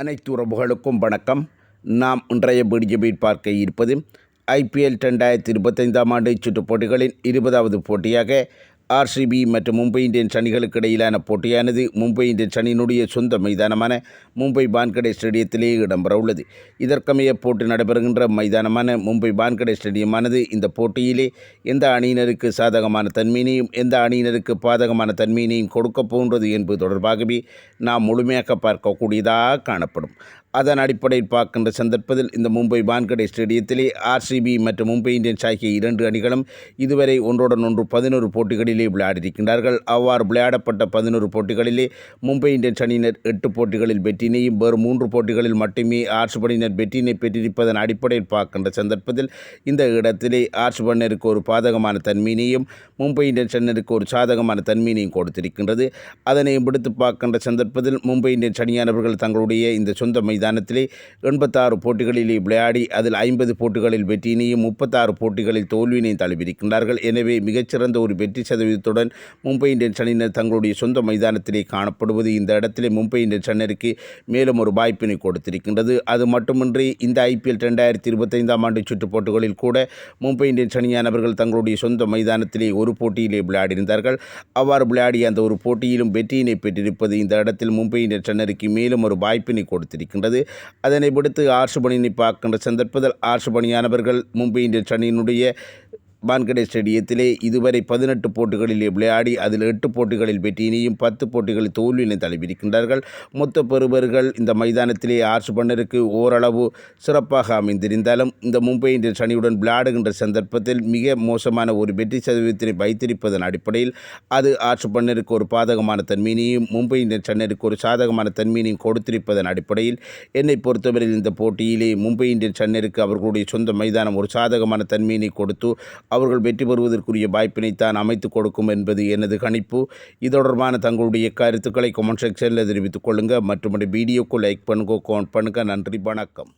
அனைத்து உறவுகளுக்கும் வணக்கம். நாம் இன்றைய வீடியோவில் பார்க்க இருப்பது IPL 2025 ஆண்டு சுற்றுப் போட்டிகளின் 20வது போட்டியாக RCB மற்றும் மும்பை இந்தியன்ஸ் அணிகளுக்கு இடையிலான போட்டியானது மும்பை இந்தியன்ஸ் அணியினுடைய சொந்த மைதானமான மும்பை வான்கடே ஸ்டேடியத்திலே இடம்பெற உள்ளது. இதற்கமைய போட்டி நடைபெறுகின்ற மைதானமான மும்பை வான்கடே ஸ்டேடியமானது இந்த போட்டியிலே எந்த அணியினருக்கு சாதகமான தன்மையினையும் எந்த அணியினருக்கு பாதகமான தன்மையினையும் கொடுக்கப் போகின்றது என்பது தொடர்பாகவே நாம் முழுமையாக பார்க்கக்கூடியதாக காணப்படும். அதன் அடிப்படையில் பார்க்கின்ற சந்தர்ப்பத்தில் இந்த மும்பை வான்கடே ஸ்டேடியத்திலே RCB மற்றும் மும்பை இந்தியன்ஸ் ஆகிய இரண்டு அணிகளும் இதுவரை ஒன்றுடன் ஒன்று 11 போட்டிகளிலே விளையாடியிருக்கின்றார்கள். அவ்வாறு விளையாடப்பட்ட 11 போட்டிகளிலே மும்பை இந்தியன்ஸ் அணியினர் 8 போட்டிகளில் வெற்றினையும் வேறு 3 போட்டிகளில் மட்டுமே RCB அணியினர் வெற்றினை பெற்றிருப்பதன் அடிப்படையில் பார்க்கின்ற சந்தர்ப்பத்தில் இந்த இடத்திலே RCB அணியினருக்கு ஒரு பாதகமான தன்மையினையும் மும்பை இந்தியன்ஸ் அணியினருக்கு ஒரு சாதகமான தன்மையினையும் கொடுத்திருக்கின்றது. அதனை விடுத்து பார்க்கின்ற சந்தர்ப்பத்தில் மும்பை இந்தியன்ஸ் அணியானவர்கள் தங்களுடைய இந்த சொந்த மைதானத்திலே 86 போட்டிகளிலே விளையாடி அதில் 50 போட்டிகளில் வெற்றியினையும் 36 போட்டிகளில் தோல்வியினையும் தழுவியிருக்கின்றார்கள். எனவே மிகச்சிறந்த ஒரு வெற்றி சதவீதத்துடன் மும்பை இந்தியன்ஸ் அணியினர் தங்களுடைய சொந்த மைதானத்திலே காணப்படுவது இந்த இடத்திலே மும்பை இந்தியன்ஸ் அணியினருக்கு மேலும் ஒரு வாய்ப்பினை கொடுத்திருக்கின்றது. அது மட்டுமின்றி இந்த IPL 2025 ஆண்டு சுற்றுப் போட்டிகளில் கூட மும்பை இந்தியன்ஸ் அணியானவர்கள் தங்களுடைய சொந்த மைதானத்திலே ஒரு போட்டியிலே விளையாடியிருந்தார்கள். அவ்வாறு விளையாடிய அந்த ஒரு போட்டியிலும் வெற்றியினை பெற்றிருப்பது இந்த இடத்தில் மும்பை இந்தியன்ஸ் அணியினருக்கு மேலும் ஒரு வாய்ப்பினை கொடுத்திருக்கின்றது. அதனை விடுத்து RCB அணியினை பார்க்கின்ற சந்தர்ப்பத்தில் RCB அணியானவர்கள் மும்பை இந்தியன்ஸ் அணியினுடைய வான்கடே ஸ்டேடியத்திலே இதுவரை 18 போட்டிகளிலே விளையாடி அதில் 8 போட்டிகளில் வெற்றியினையும் 10 போட்டிகளில் தோல்வியினை தழுவியிருக்கின்றார்கள். மொத்த பெறுபர்கள் இந்த மைதானத்திலே RCB அணியினருக்கு ஓரளவு சிறப்பாக அமைந்திருந்தாலும் இந்த மும்பை இந்தியன்ஸ் அணியுடன் விளையாடுகின்ற சந்தர்ப்பத்தில் மிக மோசமான ஒரு வெற்றி சதவீதத்தினை வைத்திருப்பதன் அடிப்படையில் அது RCB அணியினருக்கு ஒரு பாதகமான தன்மையினையும் மும்பை இந்தியன்ஸ் அணியினருக்கு ஒரு சாதகமான தன்மையினையும் கொடுத்திருப்பதன் அடிப்படையில் என்னை பொறுத்தவரையில் இந்த போட்டியிலே மும்பை இந்தியன்ஸ் அணியினருக்கு அவர்களுடைய சொந்த மைதானம் ஒரு சாதகமான தன்மையினை கொடுத்து அவர்கள் வெற்றி பெறுவதற்குரிய வாய்ப்பினைத்தான் அமைத்து கொடுக்கும் என்பது எனது கணிப்பு. இது தொடர்பான தங்களுடைய கருத்துக்களை கமெண்ட் செக்ஷனில் தெரிவித்துக் கொள்ளுங்கள். மற்றும் வீடியோக்கு லைக் பண்ணுங்க, கமெண்ட் பண்ணுங்கள். நன்றி, வணக்கம்.